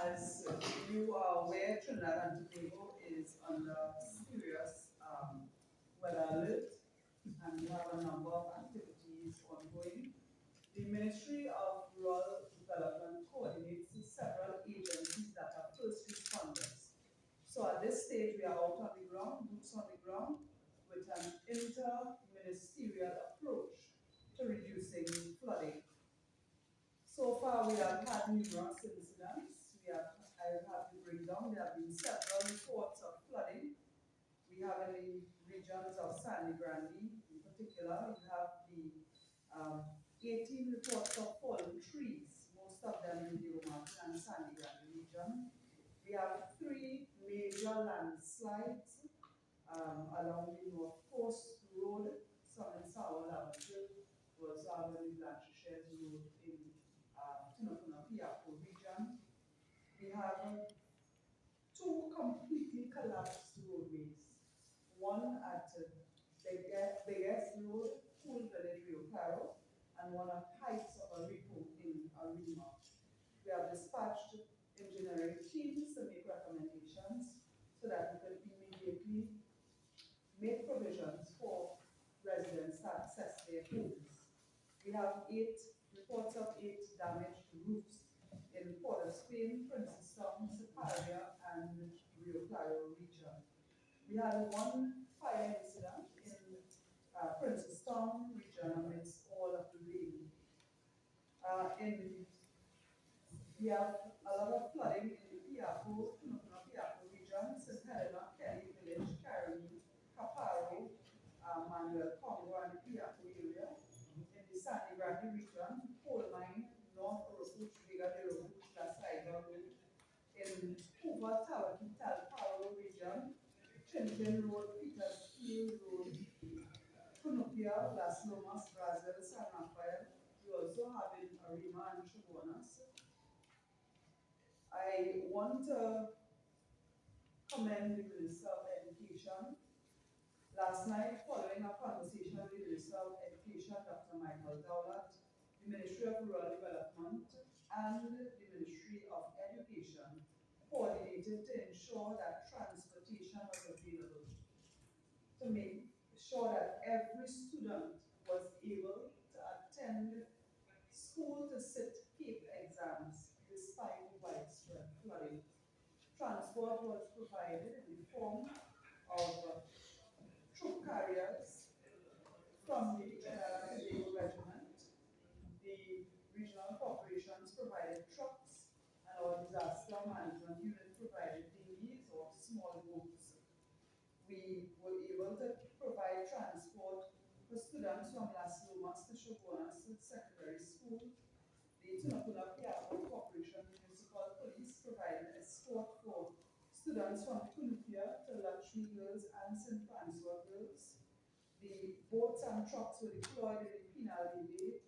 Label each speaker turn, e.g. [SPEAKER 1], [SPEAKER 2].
[SPEAKER 1] As you are aware, Trinidad and Tobago is under serious weather alert, and we have a number of activities ongoing. The Ministry of Rural Development coordinates several agencies that are first responders. So at this stage, we are out on the ground, boots on the ground, with an inter-ministerial approach to reducing flooding. So far, we have had numerous incidents. I have to bring down, there have been several reports of flooding. We have in the regions of Sandy Grande, in particular, we have the 18 reports of fallen trees, most of them in the Omartin and Sandy Grande region. We have 3 major landslides along the North Coast Road, some in Sour Lavender, was in the Blanchard Road in Piapo region. We have 2 completely collapsed roadways. One at Biggest Road, Pool Village, Rio Claro, and one at Heights of Aripo in Arima. We have dispatched engineering teams to make recommendations so that we can immediately make provisions for residents to access their homes. We have 8 reports of 8 damaged roofs in Port of Spain, Princeton, Siparia, and Rio Claro region. We had 1 fire incident in Princeton region amidst all of the rain. We have a lot of flooding in the Piapo region, St. Helena, Kelly Village, Caroni, Caparo, Manuel Congo, and the Piapo area. In the Sandy Grande region, Coal Mine, North Oropuch, Vega de Robuch, La Saiga Road. In Hoover, Tawaki, Talparo region, Chinchon Road, Peters Field Road, Cunupia, Las Lomas, Brazil, San Rafael. We also have in Arima and Chabonas. I want to commend the Minister of Education. Last night, following a conversation with the Minister of Education, Dr. Michael Dowlett, the Ministry of Rural Development, and the Ministry of Education coordinated to ensure that transportation was available, to make sure that every student was able to attend school to sit CAPE exams despite widespread flooding. Transport was provided in the form of troop carriers from the Tobago Regiment. The regional corporations provided trucks, and our disaster management unit provided dinghies or small boats. We were able to provide transport for students from Las Lomas to Chabonas Secondary School. The Tunapuna Piapo Corporation Municipal Police provided escort for students from Tunupia to Lakshmi Girls and St. Francois Girls. The boats and trucks were deployed in the Pinal Bay